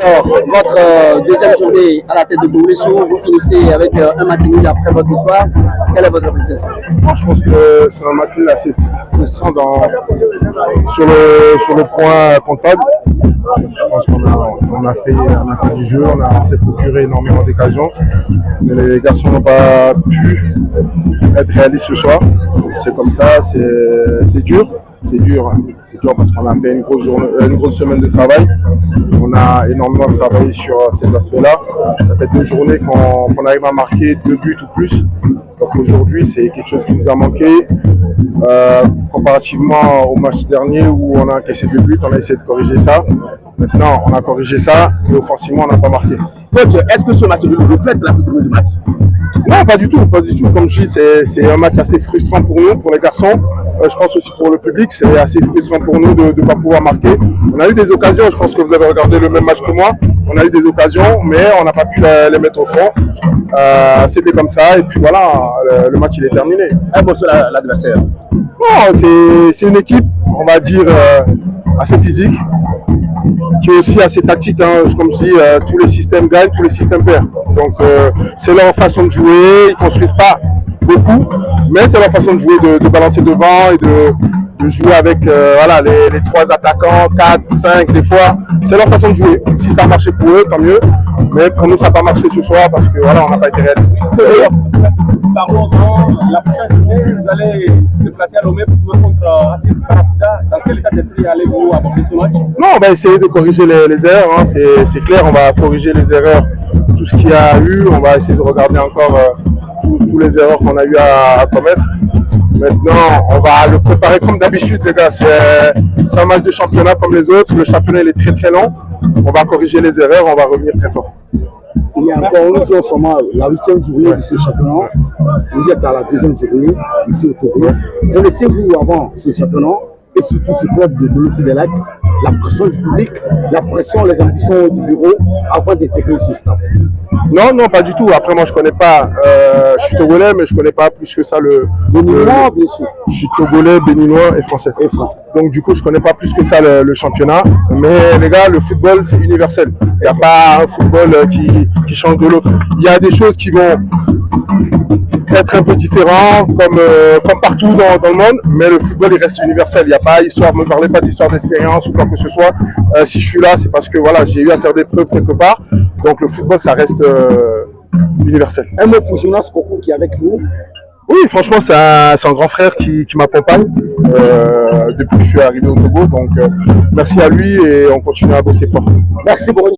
Alors, votre deuxième journée à la tête de Bourg-les-Sourds, vous finissez avec un match nul après votre victoire. Quelle est votre appréciation? Je pense que c'est un match nul assez frustrant sur le point comptable. Je pense qu'on a fait du jeu, on s'est procuré énormément d'occasions, mais les garçons n'ont pas pu être réalistes ce soir. C'est comme ça, c'est dur. C'est dur parce qu'on a fait une grosse semaine de travail. On a énormément travaillé sur ces aspects-là. Ça fait 2 journées qu'on arrive à marquer 2 buts ou plus. Donc aujourd'hui, c'est quelque chose qui nous a manqué. Comparativement au match dernier où on a encaissé 2 buts, on a essayé de corriger ça. Maintenant, on a corrigé ça, mais offensivement, on n'a pas marqué. Coach, est-ce que ce match reflète la technique du match? Non, pas du tout. Comme je dis, c'est un match assez frustrant pour nous, pour les garçons. Je pense aussi pour le public, c'est assez frustrant pour nous de ne pas pouvoir marquer. On a eu des occasions, je pense que vous avez regardé le même match que moi. On a eu des occasions, mais on n'a pas pu les mettre au fond. C'était comme ça, et puis voilà, le match il est terminé. Un mot sur l'adversaire. Non, c'est une équipe, on va dire, assez physique, qui est aussi assez tactique. Hein. Comme je dis, tous les systèmes gagnent, tous les systèmes perdent. Donc c'est leur façon de jouer, ils ne construisent pas beaucoup, mais c'est leur façon de jouer, de balancer devant et de jouer avec voilà, les 3 attaquants, 4, 5 des fois. C'est leur façon de jouer. Si ça a marché pour eux, tant mieux. Mais pour nous, ça n'a pas marché ce soir parce que voilà, on n'a pas été réalistes. Parlons-en, la prochaine journée, vous allez déplacer à Lomé pour jouer contre Assis Karakuda. Dans quel état d'esprit allez-vous aborder ce match? Non, on va essayer de corriger les erreurs. Hein. C'est clair, on va corriger les erreurs, tout ce qu'il y a eu. On va essayer de regarder encore tous les erreurs qu'on a eu à commettre. Maintenant, on va le préparer comme d'habitude, les gars. C'est un match de championnat comme les autres. Le championnat il est très très long. On va corriger les erreurs, on va revenir très fort. Il y a encore 11 jours seulement, la 8e journée de ce championnat. Vous êtes à la 2e journée ici au Togo. Connaissez-vous avant ce championnat et surtout ce club de l'Océdelac, la pression du public, la pression, les ambitions du bureau avant d'intégrer ce staff? Non, non, pas du tout. Après, moi, je connais pas. Je suis togolais, mais je connais pas plus que ça le. Béninois, bien sûr. Je suis togolais, béninois et français. Donc, du coup, je connais pas plus que ça le championnat. Mais les gars, le football, c'est universel. Il n'y a pas un football qui change de l'autre. Il y a des choses qui vont être un peu différentes, comme partout dans le monde. Mais le football, il reste universel. Il n'y a pas histoire. Ne me parlez pas d'histoire d'expérience ou quoi que ce soit. Si je suis là, c'est parce que voilà, j'ai eu à faire des preuves quelque part. Donc le football, ça reste universel. Un mot pour Jonas Koko qui est avec vous. Oui, franchement, c'est un grand frère qui m'accompagne depuis que je suis arrivé au Togo. Donc merci à lui et on continue à bosser fort. Merci beaucoup.